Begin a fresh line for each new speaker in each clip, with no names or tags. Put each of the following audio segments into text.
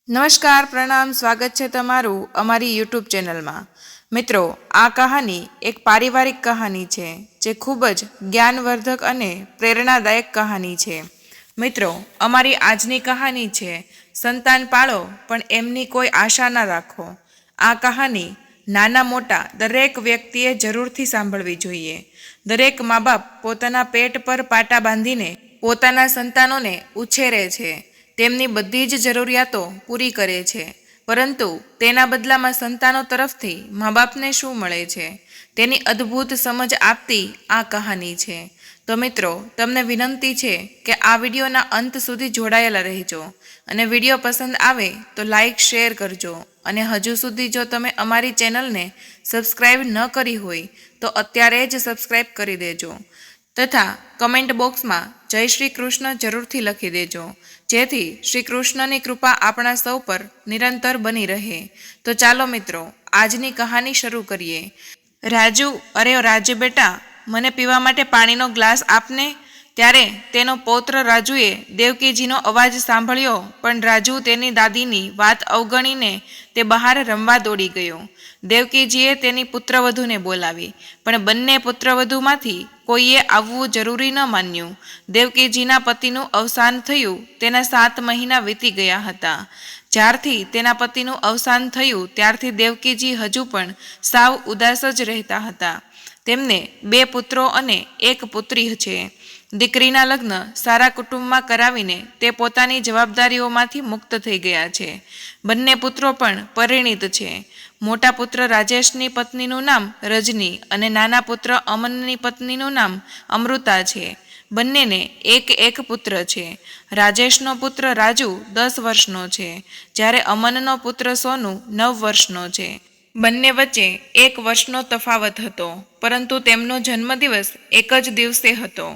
નમસ્કાર, પ્રણામ, સ્વાગત છે તમારું અમારી યુટ્યુબ ચેનલમાં। મિત્રો, આ કહાની એક પારિવારિક કહાની છે જે ખૂબ જ જ્ઞાનવર્ધક અને પ્રેરણાદાયક કહાની છે। મિત્રો, અમારી આજની કહાની છે સંતાન પાળો પણ એમની કોઈ આશા ના રાખો। આ કહાની નાના મોટા દરેક વ્યક્તિએ જરૂરથી સાંભળવી જોઈએ। દરેક મા બાપ પોતાના પેટ પર પાટા બાંધીને પોતાના સંતાનોને ઉછેરે છે, તેમની બધી જ જરૂરિયાતો પૂરી કરે છે, પરંતુ તેના બદલામાં સંતાનો તરફથી મા બાપને શું મળે છે તેની અદ્ભુત સમજ આપતી આ કહાની છે। તો મિત્રો, તમને વિનંતી છે કે આ વિડીયોના અંત સુધી જોડાયેલા રહેજો અને વિડીયો પસંદ આવે તો લાઈક શેર કરજો અને હજુ સુધી જો તમે અમારી ચેનલને સબસ્ક્રાઈબ ન કરી હોય તો અત્યારે જ સબસ્ક્રાઈબ કરી દેજો તથા કમેન્ટ બોક્સમાં જય શ્રી કૃષ્ણ જરૂરથી લખી દેજો, જેથી શ્રી કૃષ્ણની કૃપા આપણા સૌ પર નિરંતર બની રહે। તો ચાલો મિત્રો, આજની કહાની શરૂ કરીએ। રાજુ, અરે રાજુ બેટા, મને પીવા માટે પાણીનો ગ્લાસ આપને। ત્યારે તેનો પૌત્ર રાજુએ દેવકીજીનો અવાજ સાંભળ્યો, પણ રાજુ તેની દાદીની વાત અવગણીને તે બહાર રમવા દોડી ગયો। દેવકીજીએ તેની પુત્રવધૂને બોલાવી, પણ બંને પુત્રવધૂમાંથી કોઈએ આવવું જરૂરી ન માન્યું। દેવકીજીના પતિનું અવસાન થયું તેના 7 મહિના વીતી ગયા હતા। જ્યારથી તેના પતિનું અવસાન થયું ત્યારથી દેવકીજી હજુ પણ સાવ ઉદાસ જ રહેતા હતા। તેમને 2 પુત્રો અને 1 પુત્રી છે। દીકરીના લગ્ન સારા કુટુંબમાં કરાવીને તે પોતાની જવાબદારીઓમાંથી મુક્ત થઈ ગયા છે। બંને પુત્રો પણ પરિણીત છે। મોટા પુત્ર રાજેશની પત્નીનું નામ રજની અને નાના પુત્ર અમનની પત્નીનું નામ અમૃતા છે। બંનેને 1 પુત્ર છે। રાજેશનો પુત્ર રાજુ 10 વર્ષનો છે, જ્યારે અમનનો પુત્ર સોનુ 9 વર્ષનો છે। બંને વચ્ચે 1 વર્ષનો તફાવત હતો, પરંતુ તેમનો જન્મદિવસ એક જ દિવસે હતો।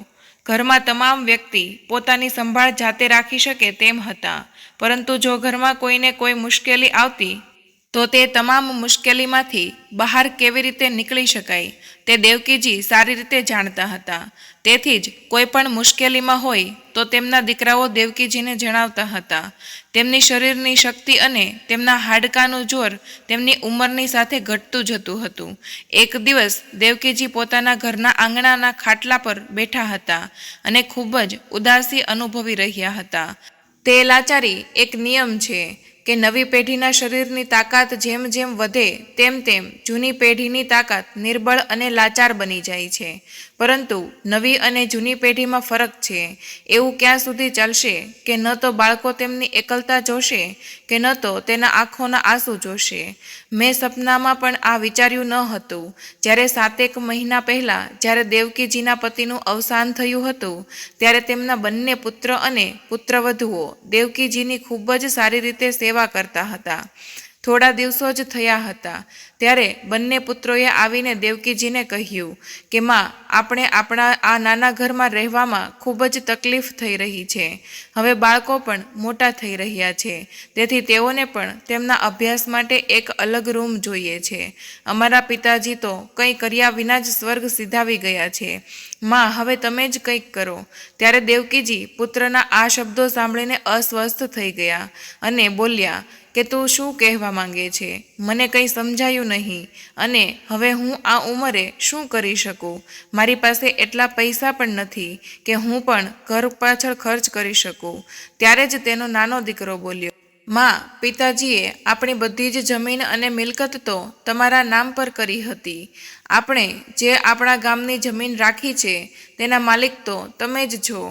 ઘરમાં તમામ વ્યક્તિ પોતાની સંભાળ જાતે રાખી શકે તેમ હતા, પરંતુ જો ઘરમાં કોઈને કોઈ મુશ્કેલી આવતી તો તે તમામ મુશ્કેલીમાંથી બહાર કેવી રીતે નીકળી શકાય તે દેવકીજી સારી રીતે જાણતા હતા। તેથી જ કોઈ પણ મુશ્કેલીમાં હોય તો તેમના દીકરાઓ દેવકીજીને જણાવતા હતા। તેમની શરીરની શક્તિ અને તેમના હાડકાનું જોર તેમની ઉંમરની સાથે ઘટતું જતું હતું। એક દિવસ દેવકીજી પોતાના ઘરના આંગણાના ખાટલા પર બેઠા હતા અને ખૂબ જ ઉદાસી અનુભવી રહ્યા હતા। તે લાચારી એક નિયમ છે કે નવી પેઢીના શરીરની તાકાત જેમ જેમ વધે તેમ તેમ જૂની પેઢીની તાકાત નિર્બળ અને લાચાર બની જાય છે, પરંતુ નવી અને જૂની પેઢીમાં ફરક છે। એવું ક્યાં સુધી ચાલશે કે ન તો બાળકો તેમની એકલતા જોશે કે ન તો તેના આંખોના આંસુ જોશે। મેં સપનામાં પણ આ વિચાર્યું ન હતું જ્યારે 7 મહિના પહેલાં જ્યારે દેવકીજીના પતિનું અવસાન થયું હતું ત્યારે તેમના બંને પુત્ર અને પુત્રવધૂઓ દેવકીજીની ખૂબ જ સારી રીતે સેવા કરતા હતા। થોડા દિવસો જ થયા હતા ત્યારે બંને પુત્રોએ આવીને દેવકીજીને કહ્યું કે માં, આપણે આપણા આ નાના ઘરમાં રહેવામાં ખૂબ જ તકલીફ થઈ રહી છે। હવે બાળકો પણ મોટા થઈ રહ્યા છે, તેથી તેઓને પણ તેમના અભ્યાસ માટે એક અલગ રૂમ જોઈએ છે। અમારા પિતાજી તો કંઈ કર્યા વિના જ સ્વર્ગ સિધાવી ગયા છે। માં, હવે તમે જ કંઈક કરો। ત્યારે દેવકીજી પુત્રના આ શબ્દો સાંભળીને અસ્વસ્થ થઈ ગયા અને બોલ્યા કે તું શું કહેવા માંગે છે? મને કંઈ સમજાયું નહીં અને હવે હું આ ઉંમરે શું કરી શકું? મારી પાસે એટલા પૈસા પણ નથી કે હું પણ ઘર પાછળ ખર્ચ કરી શકું। ત્યારે જ તેનો નાનો દીકરો બોલ્યો, માં, પિતાજીએ આપણી બધી જ જમીન અને મિલકત તો તમારા નામ પર કરી હતી। આપણે જે આપણા ગામની જમીન રાખી છે તેના માલિક તો તમે જ છો।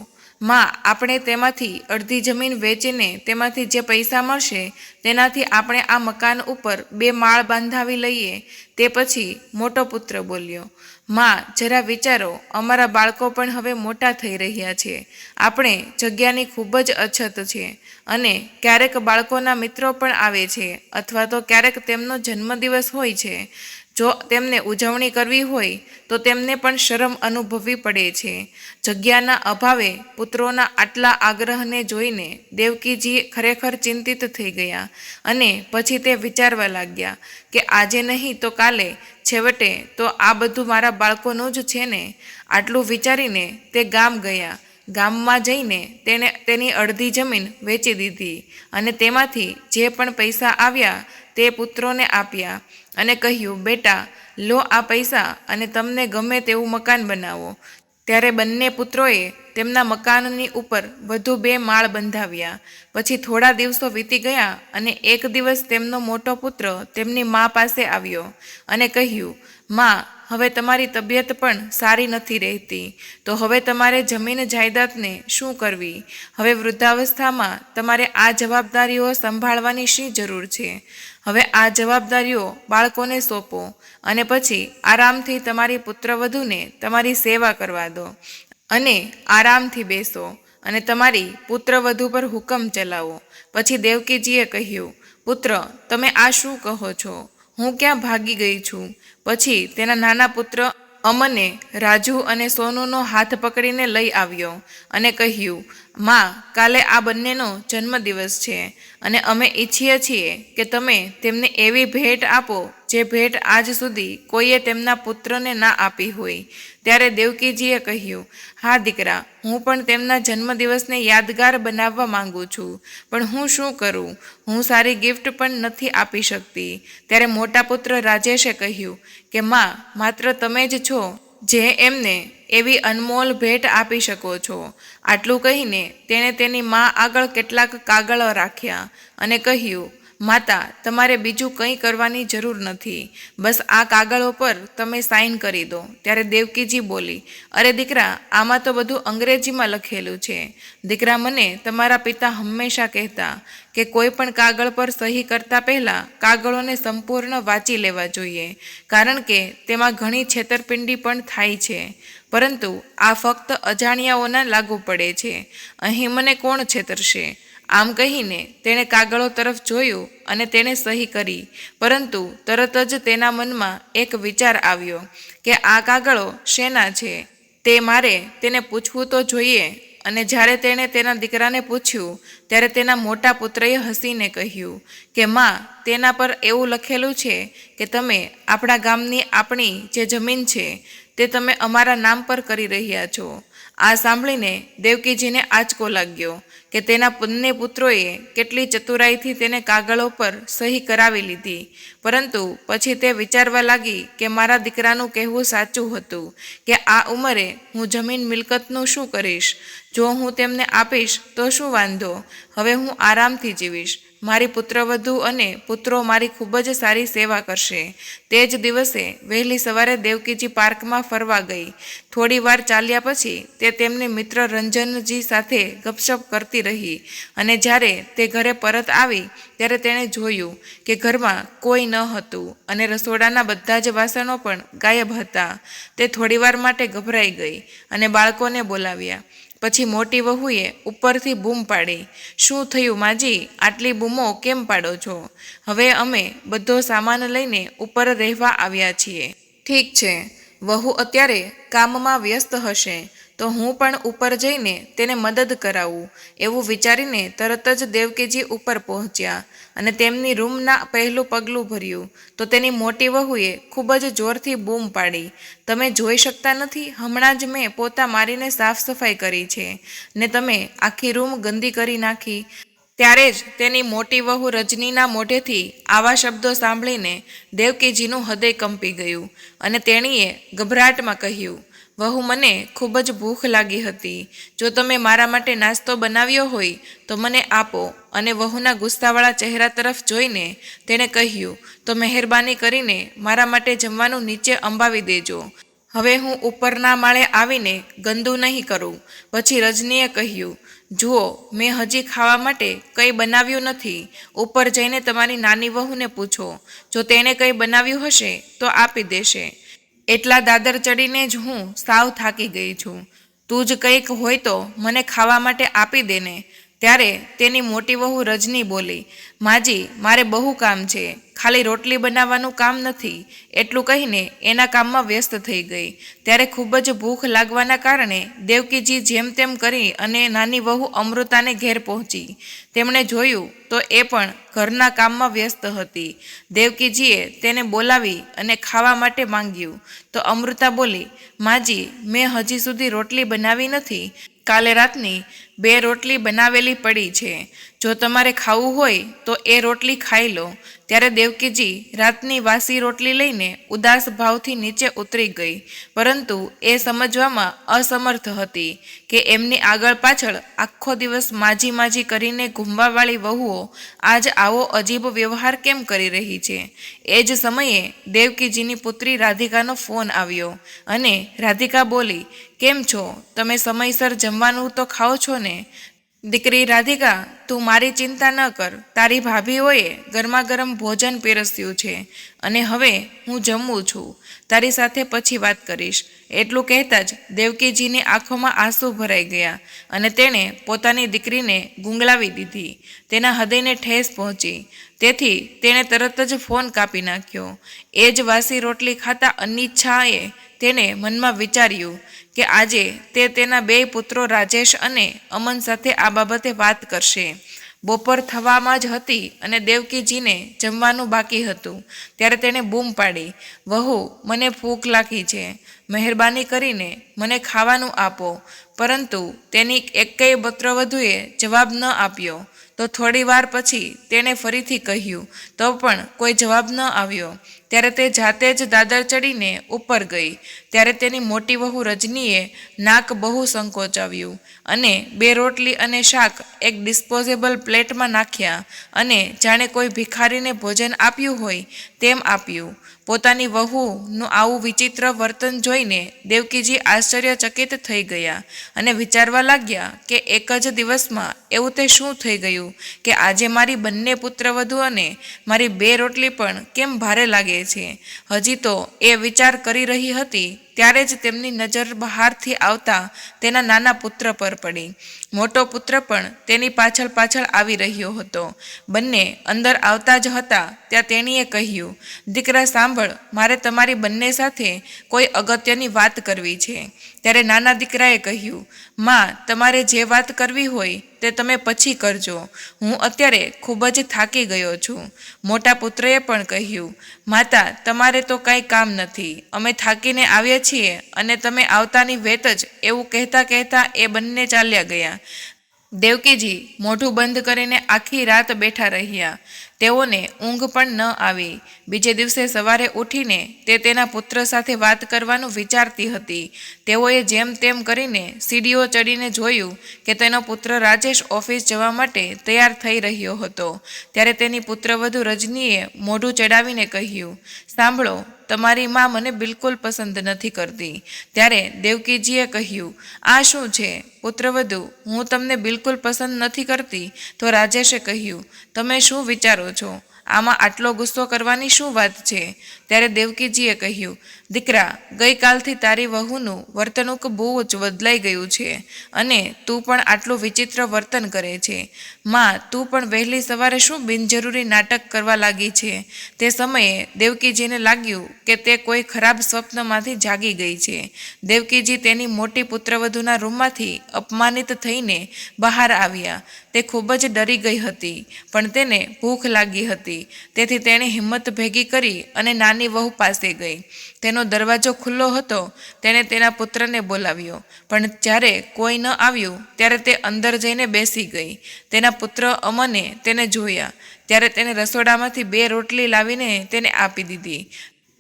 માં, આપણે તેમાંથી અડધી જમીન વેચીને તેમાંથી જે પૈસા મળશે તેનાથી આપણે આ મકાન ઉપર 2 માળ બાંધાવી લઈએ। તે પછી મોટો પુત્ર બોલ્યો, માં, જરા વિચારો, અમારા બાળકો પણ હવે મોટા થઈ રહ્યા છે। આપણે જગ્યાની ખૂબ જ અછત છે અને ક્યારેક બાળકોના મિત્રો પણ આવે છે અથવા તો ક્યારેક તેમનો જન્મદિવસ હોય છે। જો તેમને ઉજવણી કરવી હોય તો તેમને પણ શરમ અનુભવવી પડે છે। જગ્યાના અભાવે પુત્રોના આટલા આગ્રહને જોઈને દેવકીજી ખરેખર ચિંતિત થઈ ગયા અને પછી તે વિચારવા લાગ્યા કે આજે નહીં તો કાલે છેવટે તો આ બધું મારા બાળકોનું જ છે ને। આટલું વિચારીને તે ગામ ગયા ગામમાં જઈને તેણે તેની અડધી જમીન વેચી દીધી અને તેમાંથી જે પણ પૈસા આવ્યા તે પુત્રોને આપ્યા અને કહ્યું, બેટા, લો આ પૈસા અને તમને ગમે તેવું મકાન બનાવો. ત્યારે બંને પુત્રોએ તેમના મકાનની ઉપર વધુ 2 માળ બંધાવ્યા. પછી થોડા દિવસો વીતી ગયા અને એક દિવસ તેમનો મોટો પુત્ર તેમની મા પાસે આવ્યો અને કહ્યું, મા, હવે તમારી તબિયત પણ સારી નથી રહેતી, તો હવે તમારે જમીન જાયદાદને શું કરવી? હવે વૃદ્ધાવસ્થામાં તમારે આ જવાબદારીઓ સંભાળવાની શી જરૂર છે? હવે આ જવાબદારીઓ બાળકોને સોંપો અને પછી આરામથી તમારી પુત્રવધૂને તમારી સેવા કરવા દો અને આરામથી બેસો અને તમારી પુત્રવધૂ પર હુકમ ચલાવો. પછી દેવકીજીએ કહ્યું, પુત્ર, તમે આ શું કહો છો? હું ક્યાં ભાગી ગઈ છું? પછી તેના નાના પુત્ર અમને રાજુ અને સોનુનો હાથ પકડીને લઈ આવ્યો અને કહ્યું, માં, કાલે આ બંનેનો જન્મદિવસ છે અને અમે ઈચ્છીએ છીએ કે તમે તેમને એવી ભેટ આપો જે ભેટ આજ સુધી કોઈએ તેમના પુત્રને ના આપી હોય. ત્યારે દેવકીજીએ કહ્યું, હા દીકરા, હું પણ તેમના જન્મદિવસને યાદગાર બનાવવા માંગુ છું, પણ હું શું કરું? હું સારી ગિફ્ટ પણ નથી આપી શકતી. ત્યારે મોટા પુત્ર રાજેશે કહ્યું કે માં, માત્ર તમે જ છો જે એમને એવી અનમોલ ભેટ આપી શકો છો. આટલું કહીને તેણે તેની મા આગળ કેટલાક કાગળો રાખ્યા અને કહ્યું, માતા, તમારે બીજું કંઈ કરવાની જરૂર નથી, બસ આ કાગળો પર તમે સાઇન કરી દો. ત્યારે દેવકીજી બોલી, અરે દીકરા, આમાં તો બધું અંગ્રેજીમાં લખેલું છે. દીકરા, મને તમારા પિતા હંમેશા કહેતા કે કોઈ પણ કાગળ પર સહી કરતા પહેલાં કાગળોને સંપૂર્ણ વાંચી લેવા જોઈએ, કારણ કે તેમાં ઘણી છેતરપિંડી પણ થાય છે. પરંતુ આ ફક્ત અજાણ્યાઓના લાગુ પડે છે. અહીં મને કોણ છેતરશે? આમ કહીને તેણે કાગળો તરફ જોયું અને તેણે સહી કરી. પરંતુ તરત જ તેના મનમાં એક વિચાર આવ્યો કે આ કાગળો શેના છે? તે મારે તેને પૂછવું તો જોઈએ. અને જ્યારે તેણે તેના દીકરાને પૂછ્યું ત્યારે તેના મોટા પુત્રએ હસીને કહ્યું કે માં, તેના પર એવું લખેલું છે કે તમે આપણા ગામની આપણી જે જમીન છે તે તમે અમારા નામ પર કરી રહ્યા છો. આ સાંભળીને દેવકીજીને આંચકો લાગ્યો કે તેના બંને પુત્રોએ કેટલી ચતુરાઈથી તેને કાગળો પર સહી કરાવી લીધી. પરંતુ પછી તે વિચારવા લાગી કે મારા દીકરાનું કહેવું સાચું હતું કે આ ઉંમરે હું જમીન મિલકતનું શું કરીશ? જો હું તેમને આપીશ તો શું વાંધો? હવે હું આરામથી જીવીશ. મારી પુત્રવધૂ અને પુત્રો મારી ખૂબ જ સારી સેવા કરશે. તે જ દિવસે વહેલી સવારે દેવકીજી પાર્કમાં ફરવા ગઈ. થોડી વાર ચાલ્યા પછી તે તેમની મિત્ર રંજનજી સાથે ગપશપ કરતી રહી અને જ્યારે તે ઘરે પરત આવી ત્યારે તેણે જોયું કે ઘરમાં કોઈ ન હતું અને રસોડાના બધા જ વાસણો પણ ગાયબ હતા. તે થોડીવાર માટે ગભરાઈ ગઈ અને બાળકોને બોલાવ્યા. પછી મોટી વહુએ ઉપરથી બૂમ પાડી, શું થયું માજી? આટલી બૂમો કેમ પાડો છો? હવે અમે બધો સામાન લઈને ઉપર રહેવા આવ્યા છીએ. ઠીક છે, વહુ અત્યારે કામમાં વ્યસ્ત હશે તો હું પણ ઉપર જઈને તેને મદદ કરાવું. એવું વિચારીને તરત જ દેવકીજી ઉપર પહોંચ્યા અને તેમની રૂમના પહેલું પગલું ભર્યું તો તેની મોટી વહુએ ખૂબ જ જોરથી બૂમ પાડી, તમે જોઈ શકતા નથી? હમણાં જ મેં પોતા મારીને સાફ સફાઈ કરી છે ને તમે આખી રૂમ ગંદી કરી નાખી. ત્યારે જ તેની મોટી વહુ રજનીના મોઢેથી આવા શબ્દો સાંભળીને દેવકીજીનું હૃદય કંપી ગયું અને તેણીએ ગભરાટમાં કહ્યું, વહુ, મને ખૂબ જ ભૂખ લાગી હતી. જો તમે મારા માટે નાસ્તો બનાવ્યો હોય તો મને આપો. અને વહુના ગુસ્સાવાળા ચહેરા તરફ જોઈને તેણે કહ્યું, તો મહેરબાની કરીને મારા માટે જમવાનું નીચે અંબાવી દેજો. હવે હું ઉપરના માળે આવીને ગંદુ નહીં કરું. પછી રજનીએ કહ્યું, જુઓ, મેં હજી ખાવા માટે કંઈ બનાવ્યું નથી. ઉપર જઈને તમારી નાની વહુને પૂછો, જો તેણે કંઈ બનાવ્યું હશે તો આપી દેશે. એટલા દાદર ચડીને જ હું સાવ થાકી ગઈ છું. તું જ કંઈક હોય તો મને ખાવા માટે આપી દે ને. ત્યારે તેની મોટી વહુ રજની બોલી, માજી, મારે બહુ કામ છે, ખાલી રોટલી બનાવવાનું કામ નથી. એટલું કહીને એના કામમાં વ્યસ્ત થઈ ગઈ. ત્યારે ખૂબ જ ભૂખ લાગવાના કારણે દેવકીજી જેમ તેમ કરી અને નાની વહુ અમૃતાને ઘેર પહોંચી. તેમણે જોયું તો એ પણ ઘરના કામમાં વ્યસ્ત હતી. દેવકીજીએ તેને બોલાવી અને ખાવા માટે માંગ્યું તો અમૃતા બોલી, માજી, મેં હજી સુધી રોટલી બનાવી નથી. કાલે રાતની 2 રોટલી બનાવેલી પડી છે, જો તમારે ખાવું હોય તો એ રોટલી ખાઈ લો. ત્યારે દેવકીજી રાતની વાસી રોટલી લઈને ઉદાસ ભાવથી નીચે ઉતરી ગઈ, પરંતુ એ સમજવામાં અસમર્થ હતી કે એમની આગળ પાછળ આખો દિવસ માજી માજી કરીને ઘૂમવાવાળી વહુઓ આજ આવો અજીબ વ્યવહાર કેમ કરી રહી છે. એ જ સમયે દેવકીજીની પુત્રી રાધિકાનો ફોન આવ્યો અને રાધિકા બોલી, કેમ છો તમે? સમયસર જમવાનું તો ખાઓ છો ને? દીકરી રાધિકા, તું મારી ચિંતા ન કર. તારી ભાભીઓએ ગરમા ગરમ ભોજન પીરસ્યું છે અને હવે હું જમું છું. તારી સાથે પછી વાત કરીશ. એટલું કહેતા જ દેવકીજીની આંખોમાં આંસુ ભરાઈ ગયા અને તેણે પોતાની દીકરીને ગુંગળાવી દીધી. તેના હૃદયને ઠેસ પહોંચી, તેથી તેણે તરત જ ફોન કાપી નાખ્યો. એ જ વાસી રોટલી ખાતા અનિચ્છાએ તેણે મનમાં વિચાર્યું કે આજે તે તેના 2 પુત્રો રાજેશ અને અમન સાથે આ બાબતે વાત કરશે. બપોર થવામાં જ હતી અને દેવકીજીને જમવાનું બાકી હતું ત્યારે તેણે બૂમ પાડી, વહુ, મને ભૂખ લાગી છે, મહેરબાની કરીને મને ખાવાનું આપો. પરંતુ તેની એકેય પુત્રવધૂએ જવાબ ન આપ્યો. તો થોડી વાર પછી તેણે ફરીથી કહ્યું, તો પણ કોઈ જવાબ ન આવ્યો. ત્યારે તે જાતે જ દાદર ચડીને ઉપર ગઈ. ત્યારે તેની મોટી વહુ રજનીએ નાક બહુ સંકોચાવ્યું અને 2 રોટલી અને શાક એક ડિસ્પોઝેબલ પ્લેટમાં નાખ્યા અને જાણે કોઈ ભિખારીને ભોજન આપ્યું હોય તેમ આપ્યું. પોતાની વહુનું આવું વિચિત્ર વર્તન જોઈને દેવકીજી આશ્ચર્યચકિત થઈ ગયા અને વિચારવા લાગ્યા કે એક જ દિવસમાં એવું તે શું થઈ ગયું કે આજે મારી બંને પુત્રવધૂઓને મારી 2 રોટલી પણ કેમ ભારે લાગે છે. હજી તો એ વિચાર કરી રહી હતી ત્યારે જ તેમની નજર બહારથી આવતા તેના નાના પુત્ર પર પડી. મોટો પુત્ર પણ તેની પાછળ પાછળ આવી રહ્યો હતો. બંને અંદર આવતા જ હતા ત્યાં તેણીએ કહ્યું, દીકરા સાંભળ, મારે તમારી બંને સાથે કોઈ અગત્યની વાત કરવી છે. ત્યારે નાના દીકરાએ કહ્યું, માં, તમારે જે વાત કરવી હોય તે તમે પછી કરજો. હું અત્યારે ખૂબ જ થાકી ગયો છું. મોટા પુત્રએ પણ કહ્યું, માતા, તમારે તો કાંઈ કામ નથી, અમે થાકીને આવ્યા છીએ અને તમે આવતાની વેત જ, એવું કહેતા કહેતા એ બંને ચાલ્યા ગયા. દેવકીજી મોઢું બંધ કરીને આખી રાત બેઠા રહ્યા. તેઓને ઊંઘ પણ ન આવી. બીજે દિવસે સવારે ઉઠીને તે તેના પુત્ર સાથે વાત કરવાનું વિચારતી હતી. તેઓએ જેમ તેમ કરીને સીડીઓ ચડીને જોયું કે તેનો પુત્ર રાજેશ ઓફિસ જવા માટે તૈયાર થઈ રહ્યો હતો. ત્યારે તેની પુત્રવધુ રજનીએ મોઢું ચડાવીને કહ્યું, સાંભળો, તમારી માં મને બિલકુલ પસંદ નથી કરતી. ત્યારે દેવકીજીએ કહ્યું, આ શું છે પુત્રવધુ, હું તમને બિલકુલ પસંદ નથી કરતી? તો રાજેશે કહ્યું, તમે શું વિચારો છો? આમાં આટલો ગુસ્સો કરવાની શું વાત છે? ત્યારે દેવકીજીએ કહ્યું, દીકરા, ગઈકાલથી તારી વહુનું વર્તણૂક બહુ જ બદલાઈ ગયું છે અને તું પણ આટલું વિચિત્ર વર્તન કરે છે. માં, તું પણ વહેલી સવારે શું બિનજરૂરી નાટક કરવા લાગી છે? તે સમયે દેવકીજીને લાગ્યું કે તે કોઈ ખરાબ સ્વપ્નમાંથી જાગી ગઈ છે. દેવકીજી તેની મોટી પુત્રવધૂના રૂમમાંથી અપમાનિત થઈને બહાર આવ્યા. તે ખૂબ જ ડરી ગઈ હતી, પણ તેને ભૂખ લાગી હતી, તેથી તેણે હિંમત ભેગી કરી અને નાની વહુ પાસે ગઈ. તેનો દરવાજો ખુલ્લો હતો. તેણે તેના પુત્રને બોલાવ્યો, પણ જ્યારે કોઈ ન આવ્યું ત્યારે તે અંદર જઈને બેસી ગઈ. તેના પુત્ર અમને તેને જોયા ત્યારે તેને રસોડામાંથી 2 રોટલી લાવીને તેને આપી દીધી.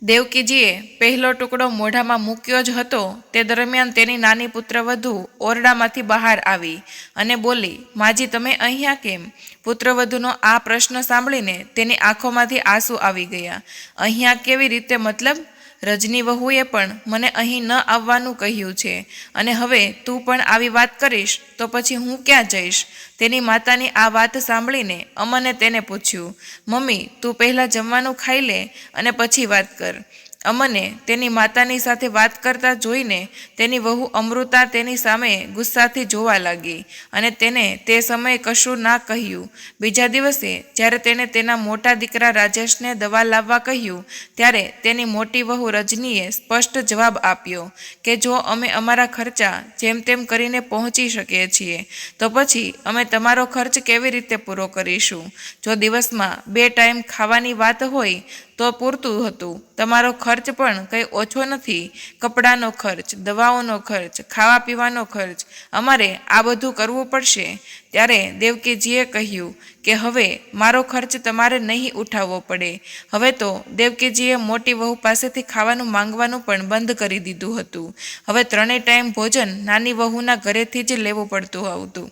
દેવકીજીએ પહેલો ટુકડો મોઢામાં મૂક્યો જ હતો તે દરમિયાન તેની નાની પુત્રવધુ ઓરડામાંથી બહાર આવી અને બોલી, માજી, તમે અહીંયા કેમ? પુત્રવધુનો આ પ્રશ્ન સાંભળીને તેની આંખોમાંથી આંસુ આવી ગયા. અહીંયા કેવી રીતે? મતલબ? રજની વહુએ પણ મને અહીં ન આવવાનું કહ્યું છે અને હવે તું પણ આવી વાત કરીશ તો પછી હું ક્યાં જઈશ? તેની માતાની આ વાત સાંભળીને અમને તેને પૂછ્યું, મમ્મી, તું પહેલાં જમવાનું ખાઈ લે અને પછી વાત કર. અમને તેની માતાની સાથે વાત કરતા જોઈને તેની વહુ અમૃતા તેની સામે ગુસ્સાથી જોવા લાગી અને તેને તે સમયે કશું ના કહ્યું. બીજા દિવસે જ્યારે તેણે તેના મોટા દીકરા રાજેશને દવા લાવવા કહ્યું ત્યારે તેની મોટી વહુ રજનીએ સ્પષ્ટ જવાબ આપ્યો કે જો અમે અમારા ખર્ચા જેમ તેમ કરીને પહોંચી શકીએ છીએ તો પછી અમે તમારો ખર્ચ કેવી રીતે પૂરો કરીશું? જો દિવસમાં 2 ટાઈમ ખાવાની વાત હોય તો પૂરતું હતું. તમારો ખર્ચ પણ કંઈ ઓછો નથી. કપડાનો ખર્ચ, દવાઓનો ખર્ચ, ખાવા પીવાનો ખર્ચ, અમારે આ બધું કરવું પડશે. ત્યારે દેવકીજીએ કહ્યું કે હવે મારો ખર્ચ તમારે નહીં ઉઠાવવો પડે. હવે તો દેવકીજીએ મોટી વહુ પાસેથી ખાવાનું માંગવાનું પણ બંધ કરી દીધું હતું. હવે 3 ટાઈમ ભોજન નાની વહુના ઘરેથી જ લેવું પડતું હતું.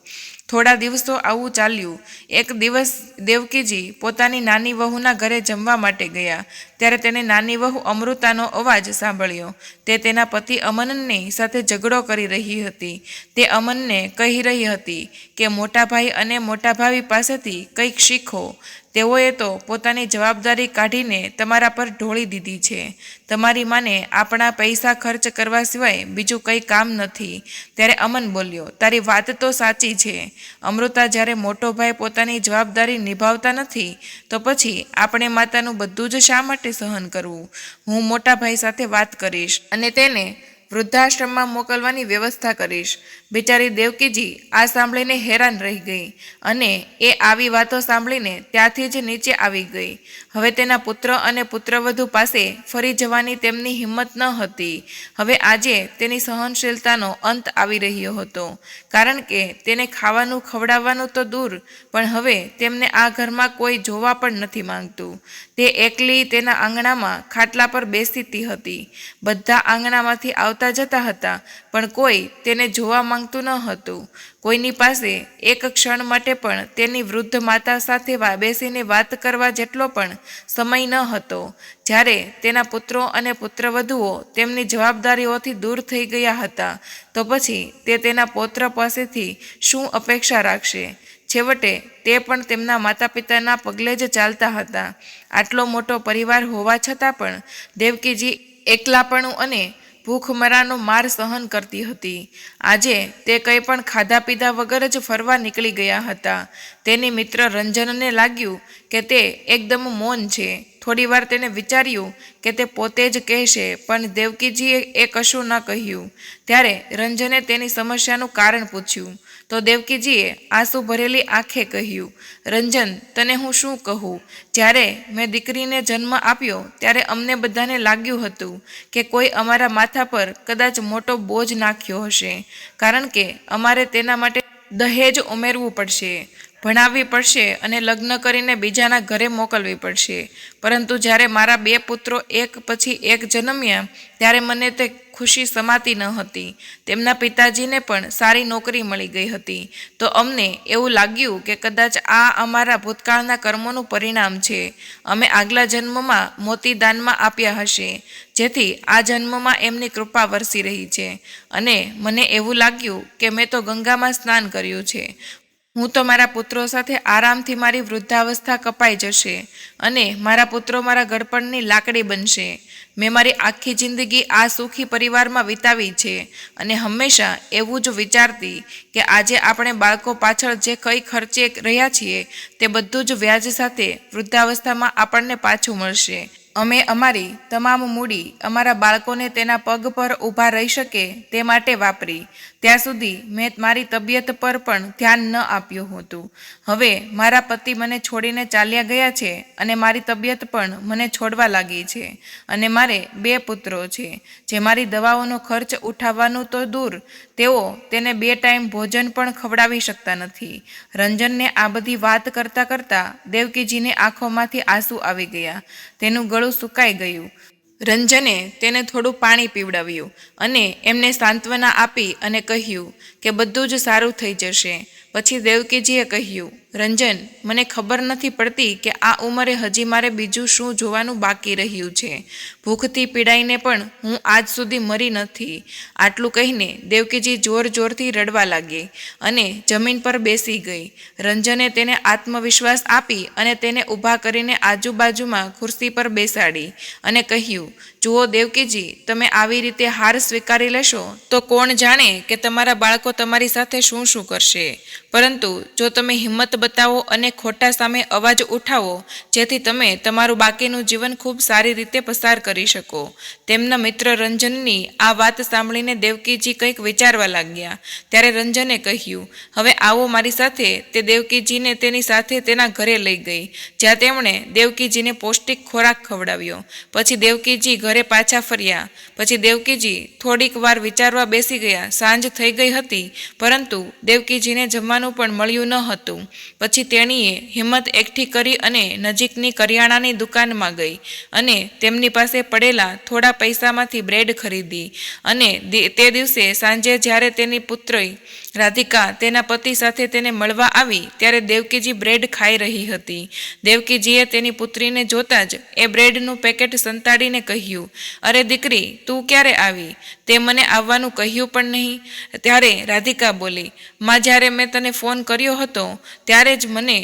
થોડા દિવસો આવું ચાલ્યું. એક દિવસ દેવકીજી પોતાની નાની વહુના ઘરે જમવા માટે ગયા. ત્યારે તેને નાની વહુ અમૃતાનો અવાજ સાંભળ્યો. તે તેના પતિ અમનની સાથે ઝઘડો કરી રહી હતી. તે અમનને કહી રહી હતી કે મોટા ભાઈ અને મોટા ભાભી પાસેથી કંઈક શીખો. તેઓએ તો પોતાની જવાબદારી કાઢીને તમારા પર ઢોળી દીધી છે. તમારી માને આપણા પૈસા ખર્ચ કરવા સિવાય બીજું કંઈ કામ નથી. ત્યારે અમન બોલ્યો, તારી વાત તો સાચી છે અમૃતા. જ્યારે મોટો ભાઈ પોતાની જવાબદારી નિભાવતા નથી તો પછી આપણે માતાનું બધું જ શા માટે સહન કરવું? હું મોટા ભાઈ સાથે વાત કરીશ અને તેને વૃદ્ધાશ્રમમાં મોકલવાની વ્યવસ્થા કરીશ. બિચારી દેવકીજી આ સાંભળીને હેરાન રહી ગઈ અને એ આવી વાતો સાંભળીને ત્યાંથી જ નીચે આવી ગઈ. હવે તેના પુત્ર અને પુત્રવધુ પાસે ફરી જવાની તેમની હિંમત ન હતી. હવે આજે તેની સહનશીલતાનો અંત આવી રહ્યો હતો, કારણ કે તેને ખાવાનું ખવડાવવાનું તો દૂર, પણ હવે તેમને આ ઘરમાં કોઈ જોવા પણ નથી માંગતું. તે એકલી તેના આંગણામાં ખાટલા પર બેસીતી હતી. બધા આંગણામાંથી આવતા જતા હતા, પણ કોઈ તેને જોવા માંગતું ન હતું. કોઈની પાસે એક ક્ષણ માટે પણ તેની વૃદ્ધ માતા સાથે બેસીને વાત કરવા જેટલો પણ સમય ન હતો. જ્યારે તેના પુત્રો અને પુત્રવધુઓ તેમની જવાબદારીઓથી દૂર થઈ ગયા હતા, તો પછી તે તેના પૌત્ર પાસેથી શું અપેક્ષા રાખશે? છેવટે તે પણ તેમના માતા પિતાના પગલે જ ચાલતા હતા. આટલો મોટો પરિવાર હોવા છતાં પણ દેવકીજી એકલાપણું અને ભૂખમરાનો માર સહન કરતી હતી. આજે તે કંઈ પણ ખાધા પીધા વગર જ ફરવા નીકળી ગયા હતા. તેની મિત્ર રંજનને લાગ્યું કે તે એકદમ મૌન છે. થોડીવાર તેને વિચાર્યું કે તે પોતે જ કહેશે, પણ દેવકીજીએ એ કશું ન કહ્યું. ત્યારે રંજને તેની સમસ્યાનું કારણ પૂછ્યું તો દેવકીજીએ આંસુ ભરેલી આંખે કહ્યું, રંજન, તને હું શું કહું? જ્યારે મેં દીકરીને જન્મ આપ્યો ત્યારે અમને બધાને લાગ્યું હતું કે કોઈ અમારા માથા પર કદાચ મોટો બોજ નાખ્યો હશે, કારણ કે અમારે તેના માટે દહેજ ઉમેરવું પડશે, ભણાવવી પડશે અને લગ્ન કરીને બીજાના ઘરે મોકલવી પડશે. પરંતુ જ્યારે મારા 2 પુત્રો એક પછી એક જન્મ્યા ત્યારે મને તે ખુશી સમાતી ન હતી. તેમના પિતાજીને પણ સારી નોકરી મળી ગઈ હતી. તો અમને એવું લાગ્યું કે કદાચ આ અમારા ભૂતકાળના કર્મોનું પરિણામ છે. અમે આગલા જન્મમાં મોતી દાનમાં આપ્યા હશે, જેથી આ જન્મમાં એમની કૃપા વરસી રહી છે. અને મને એવું લાગ્યું કે મેં તો ગંગામાં સ્નાન કર્યું છે. હું તો મારા પુત્રો સાથે આરામથી મારી વૃદ્ધાવસ્થા કપાઈ જશે અને મારા પુત્રો મારા ગળપણની લાકડી બનશે. મેં મારી આખી જિંદગી આ સુખી પરિવારમાં વિતાવી છે અને હંમેશા એવું જ વિચારતી કે આજે આપણે બાળકો પાછળ જે કંઈ ખર્ચે રહ્યા છીએ તે બધું જ વ્યાજ સાથે વૃદ્ધાવસ્થામાં આપણને પાછું મળશે. અમે અમારી તમામ મૂડી અમારા બાળકોને તેના પગ પર ઊભા રહી શકે તે માટે વાપરી. ત્યાં સુધી મેં મારી તબિયત પર પણ ધ્યાન ન આપ્યું હતું. હવે મારા પતિ મને છોડીને ચાલ્યા ગયા છે અને મારી તબિયત પણ મને છોડવા લાગી છે અને મારે 2 પુત્રો છે જે મારી દવાઓનો ખર્ચ ઉઠાવવાનું તો દૂર, તેઓ તેને 2 ટાઈમ ભોજન પણ ખવડાવી શકતા નથી. રંજનને આ બધી વાત કરતાં કરતાં દેવકીજીની આંખોમાંથી આંસુ આવી ગયા. તેનું ગળું સુકાઈ ગયું. રંજને તેને થોડું પાણી પીવડાવ્યું અને એમને સાંત્વના આપી અને કહ્યું કે બધું જ સારું થઈ જશે. પછી દેવકીજીએ કહ્યું, રંજન, મને ખબર નથી પડતી કે આ ઉંમરે હજી મારે બીજું શું જોવાનું બાકી રહ્યું છે. ભૂખથી પીડાઈને પણ હું આજ સુધી મરી નથી. આટલું કહીને દેવકીજી જોર જોરથી રડવા લાગી અને જમીન પર બેસી ગઈ. રંજને તેને આત્મવિશ્વાસ આપી અને તેને ઊભા કરીને આજુબાજુમાં ખુરશી પર બેસાડી અને કહ્યું, જુઓ દેવકીજી, તમે આવી રીતે હાર સ્વીકારી લેશો તો કોણ જાણે કે તમારા બાળકો તમારી સાથે શું શું કરશે. પરંતુ જો તમે હિંમત બતાવો અને ખોટા સામે અવાજ ઉઠાવો જેથી તમે તમારું બાકીનું જીવન ખૂબ સારી રીતે પસાર કરી શકો. તેમના મિત્ર રંજનની આ વાત સાંભળીને દેવકીજી કંઈક વિચારવા લાગ્યા. ત્યારે રંજને કહ્યું, હવે આવો મારી સાથે. તે દેવકીજીને તેની સાથે તેના ઘરે લઈ ગઈ, જ્યાં તેમણે દેવકીજીને પૌષ્ટિક ખોરાક ખવડાવ્યો. પછી દેવકીજી ઘરે પાછા ફર્યા. પછી દેવકીજી થોડીક વાર વિચારવા બેસી ગયા. સાંજ થઈ ગઈ હતી, પરંતુ દેવકીજીને જમવાનું પણ મળ્યું ન હતું. પછી તેણીએ હિંમત એકઠી કરી અને નજીકની કરિયાણાની દુકાનમાં ગઈ અને તેમની પાસે પડેલા થોડા પૈસામાંથી બ્રેડ ખરીદી. અને તે દિવસે સાંજે જ્યારે તેની પુત્રી રાધિકા તેના પતિ સાથે તેને મળવા આવી ત્યારે દેવકીજી બ્રેડ ખાઈ રહી હતી. દેવકીજીએ તેની પુત્રીને જોતાં જ એ બ્રેડનું પેકેટ સંતાડીને કહ્યું, અરે દીકરી, તું ક્યારે આવી? તે મને આવવાનું કહ્યું પણ નહીં. ત્યારે રાધિકા બોલી, માં, જ્યારે મેં તને ફોન કર્યો હતો ત્યારે જ મને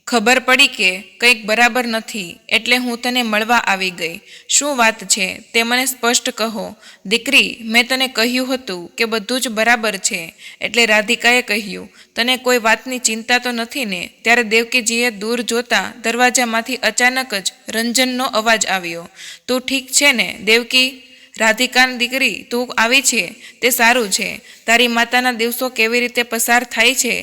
ખબર પડી કે કંઈક બરાબર નથી, એટલે હું તને મળવા આવી ગઈ. શું વાત છે તે મને સ્પષ્ટ કહો. દીકરી, મેં તને કહ્યું હતું કે બધું જ બરાબર છે. એટલે રાધિકાએ કહ્યું, તને કોઈ વાતની ચિંતા તો નથી ને? ત્યારે દેવકીજીએ દૂર જોતા દરવાજામાંથી અચાનક જ રંજનનો અવાજ આવ્યો. તું ઠીક છે ને દેવકી? રાધિકાની દીકરી, તું આવી છે તે સારું છે. તારી માતાના દિવસો કેવી રીતે પસાર થાય છે?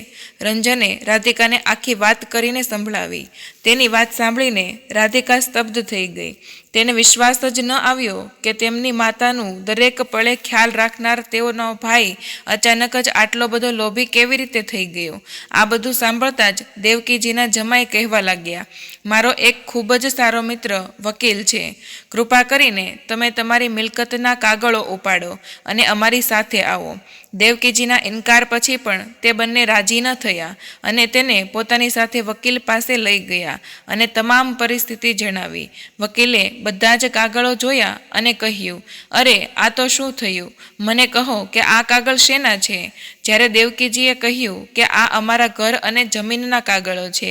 રંજને રાધિકાને આખી વાત કરીને સંભળાવી. તેની વાત સાંભળીને રાધિકા સ્તબ્ધ થઈ ગઈ. તેને વિશ્વાસ જ ન આવ્યો કે તેમની માતાનું દરેક પળે ખ્યાલ રાખનાર તેઓનો ભાઈ અચાનક જ આટલો બધો લોભી કેવી રીતે થઈ ગયો. આ બધું સાંભળતા જ દેવકીજીના જમાઈ કહેવા લાગ્યા, મારો એક ખૂબ જ સારો મિત્ર વકીલ છે. કૃપા કરીને તમે તમારી મિલકતના કાગળો ઉપાડો અને અમારી સાથે આવો. દેવકીજીના ઇનકાર પછી પણ તે બંને રાજી ન થયા અને તેને પોતાની સાથે વકીલ પાસે લઈ ગયા અને તમામ પરિસ્થિતિ જણાવી. વકીલે બધા જ કાગળો જોયા અને કહ્યું, અરે, આ તો શું થયું? મને કહો કે આ કાગળ શેના છે? જ્યારે દેવકીજીએ કહ્યું કે આ અમારા ઘર અને જમીનના કાગળો છે,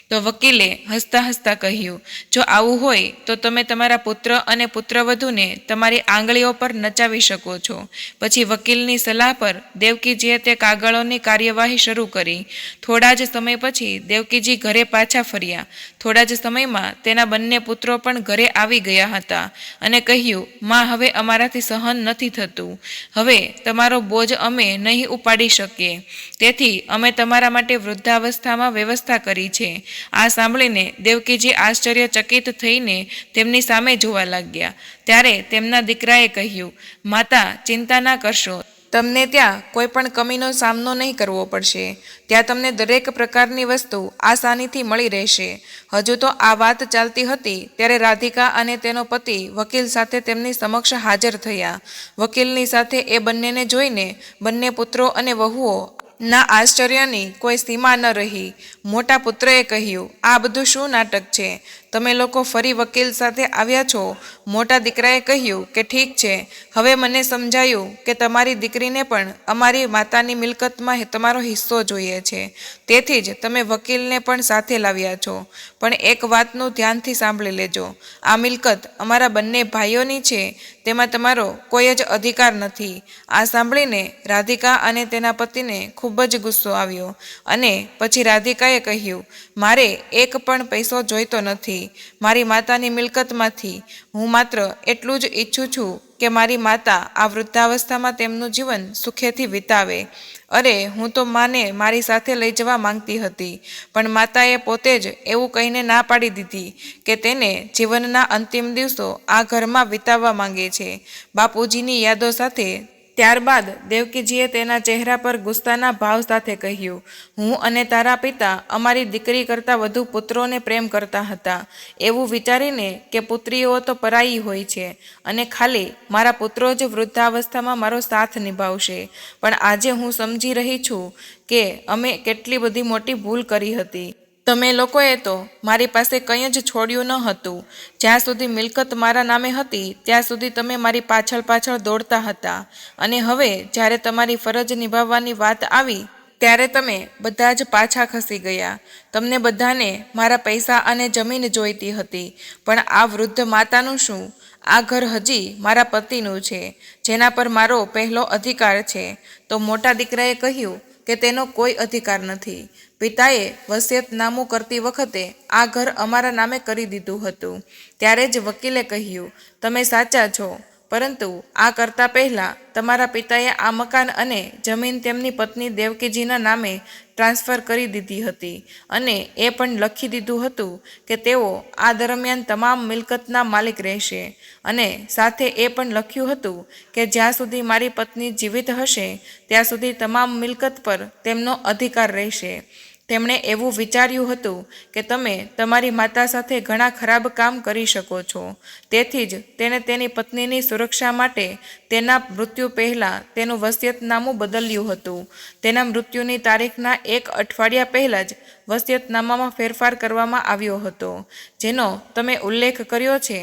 તો વકીલે હસતા હસતા કહ્યું, જો આવું હોય તો તમે તમારા પુત્ર અને પુત્રવધૂને તમારી આંગળીઓ પર નચાવી શકો છો. પછી વકીલની સલાહ પર દેવકીજીએ તે કાગળોની કાર્યવાહી શરૂ કરી. થોડા જ સમય પછી દેવકીજી ઘરે પાછા ફર્યા. થોડા જ સમયમાં તેના બંને પુત્રો પણ ઘરે આવી ગયા હતા અને કહ્યું, માં, હવે અમારાથી સહન નથી થતું. હવે તમારો બોજ અમે નહીં ઉપાડી શકીએ, તેથી અમે તમારા માટે વૃદ્ધાવસ્થામાં વ્યવસ્થા કરી છે. આ સાંભળીને દેવકીજી આશ્ચર્યચકિત થઈને તેમની સામે જોવા લાગ્યા. ત્યારે તેમના દીકરાએ કહ્યું, માતા, ચિંતા ના કરશો. તમને ત્યાં કોઈ પણ કમીનો સામનો નહીં કરવો પડશે. ત્યાં તમને દરેક પ્રકારની વસ્તુ આસાનીથી મળી રહેશે. હજુ તો આ વાત ચાલતી હતી ત્યારે રાધિકા અને તેનો પતિ વકીલ સાથે તેમની સમક્ષ હાજર થયા. વકીલની સાથે એ બંનેને જોઈને બંને પુત્રો અને વહુઓ ના આશ્ચર્યની કોઈ સીમા ન રહી. મોટા પુત્રએ કહ્યું, આ બધું શું નાટક છે? તમે લોકો ફરી વકીલ સાથે આવ્યા છો? મોટા દીકરાએ કહ્યું કે ઠીક છે, હવે મને સમજાયું કે તમારી દીકરીને પણ અમારી માતાની મિલકતમાં તમારો હિસ્સો જોઈએ છે, તેથી જ તમે વકીલને પણ સાથે લાવ્યા છો. પણ એક વાતનું ધ્યાનથી સાંભળી લેજો, આ મિલકત અમારા બંને ભાઈઓની છે, તેમાં તમારો કોઈ જ અધિકાર નથી. આ સાંભળીને રાધિકા અને તેના પતિને ખૂબ જ ગુસ્સો આવ્યો અને પછી રાધિકાએ કહ્યું, મારે એક પણ પૈસો જોઈતો નથી મારી માતાની મિલકતમાંથી. હું માત્ર એટલું જ ઈચ્છું છું કે મારી માતા આ વૃદ્ધાવસ્થામાં તેમનું જીવન સુખેથી વિતાવે. અરે, હું તો માને મારી સાથે લઈ જવા માંગતી હતી, પણ માતાએ પોતે જ એવું કહીને ના પાડી દીધી કે તેને જીવનના અંતિમ દિવસો આ ઘરમાં વિતાવવા માંગે છે, બાપુજીની યાદો સાથે. ત્યારબાદ દેવકીજીએ તેના ચહેરા પર ગુસ્સાના ભાવ સાથે કહ્યું, હું અને તારા પિતા અમારી દીકરી કરતાં વધુ પુત્રોને પ્રેમ કરતા હતા, એવું વિચારીને કે પુત્રીઓ તો પરાઈ હોય છે અને ખાલી મારા પુત્રો જ વૃદ્ધાવસ્થામાં મારો સાથ નિભાવશે. પણ આજે હું સમજી રહી છું કે અમે કેટલી બધી મોટી ભૂલ કરી હતી. તમે લોકોએ તો મારી પાસે કંઈ જ છોડ્યું ન હતું. જ્યાં સુધી મિલકત મારા નામે હતી ત્યાં સુધી તમે મારી પાછળ પાછળ દોડતા હતા, અને હવે જ્યારે તમારી ફરજ નિભાવવાની વાત આવી ત્યારે તમે બધા જ પાછા ખસી ગયા. તમને બધાને મારા પૈસા અને જમીન જોઈતી હતી, પણ આ વૃદ્ધ માતાનું શું? આ ઘર હજી મારા પતિનું છે, જેના પર મારો પહેલો અધિકાર છે. તો મોટા દીકરાએ કહ્યું કે તેનો કોઈ અધિકાર નથી. પિતાએ વસિયતનામું કરતી વખતે આ ઘર અમારા નામે કરી દીધું હતું. ત્યારે જ વકીલે કહ્યું, તમે સાચા છો, પરંતુ આ કરતાં પહેલાં તમારા પિતાએ આ મકાન અને જમીન તેમની પત્ની દેવકીજીના નામે ટ્રાન્સફર કરી દીધી હતી અને એ પણ લખી દીધું હતું કે તેઓ આ દરમિયાન તમામ મિલકતના માલિક રહેશે. અને સાથે એ પણ લખ્યું હતું કે જ્યાં સુધી મારી પત્ની જીવિત હશે ત્યાં સુધી તમામ મિલકત પર તેમનો અધિકાર રહેશે. તેમણે એવું વિચાર્યું હતું કે તમે તમારી માતા સાથે ઘણા ખરાબ કામ કરી શકો છો. તેથી જ તેણે તેની પત્નીની સુરક્ષા માટે તેના મૃત્યુ પહેલાં તેનું વસિયતનામું બદલ્યું હતું. તેના મૃત્યુની તારીખના 1 અઠવાડિયા પહેલાં જ વસિયતનામામાં ફેરફાર કરવામાં આવ્યો હતો, જેનો તમે ઉલ્લેખ કર્યો છે.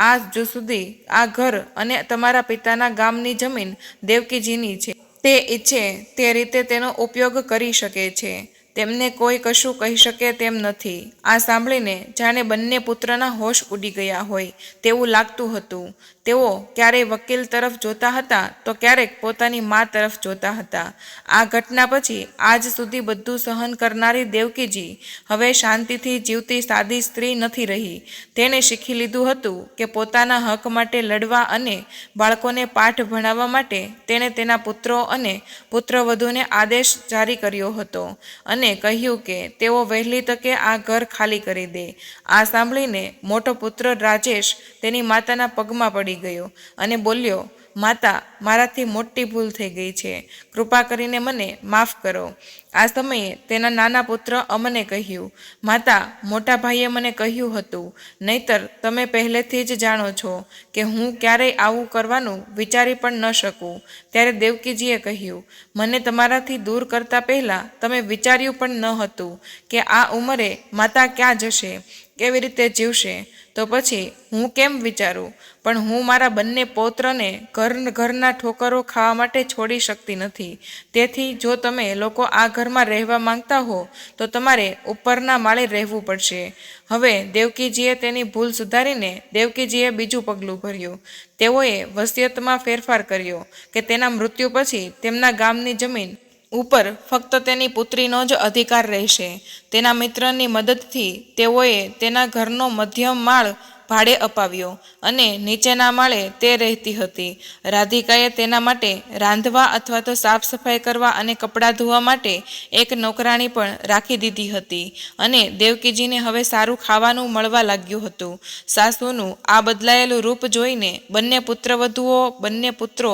આજ સુધી આ ઘર અને તમારા પિતાના ગામની જમીન દેવકીજીની છે. તે ઈચ્છે તે રીતે તેનો ઉપયોગ કરી શકે છે. તેમને કોઈ કશું કહી શકે તેમ નથી. આ સાંભળીને જાણે બંને પુત્રના હોશ ઉડી ગયા હોય તેવું લાગતું હતું. તેઓ ક્યારેય વકીલ તરફ જોતા હતા તો ક્યારેક પોતાની મા તરફ જોતા હતા. આ ઘટના પછી આજ સુધી બધું સહન કરનારી દેવકીજી હવે શાંતિથી જીવતી સાદી સ્ત્રી નથી રહી. તેણે શીખી લીધું હતું કે પોતાના હક માટે લડવા અને બાળકોને પાઠ ભણાવવા માટે તેણે તેના પુત્રો અને પુત્રવધૂને આદેશ જારી કર્યો હતો અને કહ્યું કે તેઓ વહેલી તકે આ ઘર ખાલી કરી દે. આ સાંભળીને મોટો પુત્ર રાજેશ તેની માતાના પગમાં પડી ગયો અને બોલ્યો, માતા, મારાથી મોટી ભૂલ થઈ ગઈ છે. કૃપા કરીને મને માફ કરો. આ સમયે તેના નાના પુત્ર અમને કહ્યું, માતા, મોટા ભાઈએ મને કહ્યું હતું, નહીતર તમે પહેલેથી જ જાણો છો કે હું ક્યારેય આવું કરવાનું વિચારી પણ ન શકું. ત્યારે દેવકીજીએ કહ્યું, મને તમારાથી દૂર કરતાં પહેલાં તમે વિચાર્યું પણ ન હતું કે આ ઉંમરે માતા ક્યાં જશે, કેવી રીતે જીવશે. તો પછી હું કેમ વિચારું? પણ હું મારા બંને પૌત્રને ઘરના ઠોકરો ખાવા માટે છોડી શકતી નથી. તેથી જો તમે લોકો આ ઘરમાં રહેવા માંગતા હો તો તમારે ઉપરના માળે રહેવું પડશે. હવે દેવકીજીએ તેની ભૂલ સુધારીને દેવકીજીએ બીજું પગલું ભર્યું. તેઓએ વસિયતમાં ફેરફાર કર્યો કે તેના મૃત્યુ પછી તેમના ગામની જમીન ઉપર ફક્ત તેની પુત્રીનો જ અધિકાર રહેશે. તેના મિત્રની મદદથી તેઓએ તેના ઘરનો મધ્યમ માળ ભાડે અપાવ્યો અને નીચેના માળે તે રહેતી હતી. રાધિકાએ તેના માટે રાંધવા અથવા તો સાફ સફાઈ કરવા અને કપડાં ધોવા માટે એક નોકરાણી પણ રાખી દીધી હતી અને દેવકીજીને હવે સારું ખાવાનું મળવા લાગ્યું હતું. સાસુનું આ બદલાયેલું રૂપ જોઈને બંને પુત્રો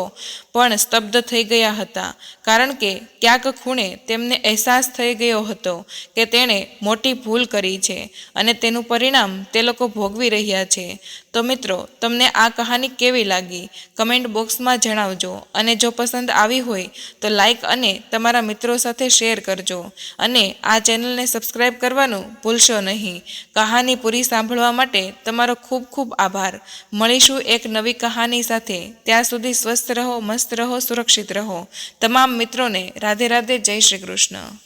પણ સ્તબ્ધ થઈ ગયા હતા, કારણ કે ક્યાંક ખૂણે તેમને અહેસાસ થઈ ગયો હતો કે તેણે મોટી ભૂલ કરી છે અને તેનું પરિણામ તે લોકો ભોગવી રહ્યા છે. તો મિત્રો, તમને આ કહાની કેવી લાગી? કમેન્ટ બોક્સમાં જણાવજો અને જો પસંદ આવી હોય તો લાઈક અને તમારા મિત્રો સાથે શેર કરજો અને આ ચેનલને સબસ્ક્રાઈબ કરવાનું ભૂલશો નહીં. કહાની પૂરી સાંભળવા માટે તમારો ખૂબ ખૂબ આભાર. મળીશું એક નવી કહાની સાથે. ત્યાં સુધી સ્વસ્થ રહો, મસ્ત રહો, સુરક્ષિત રહો. તમામ મિત્રોને રાધે રાધે, જય શ્રી કૃષ્ણ.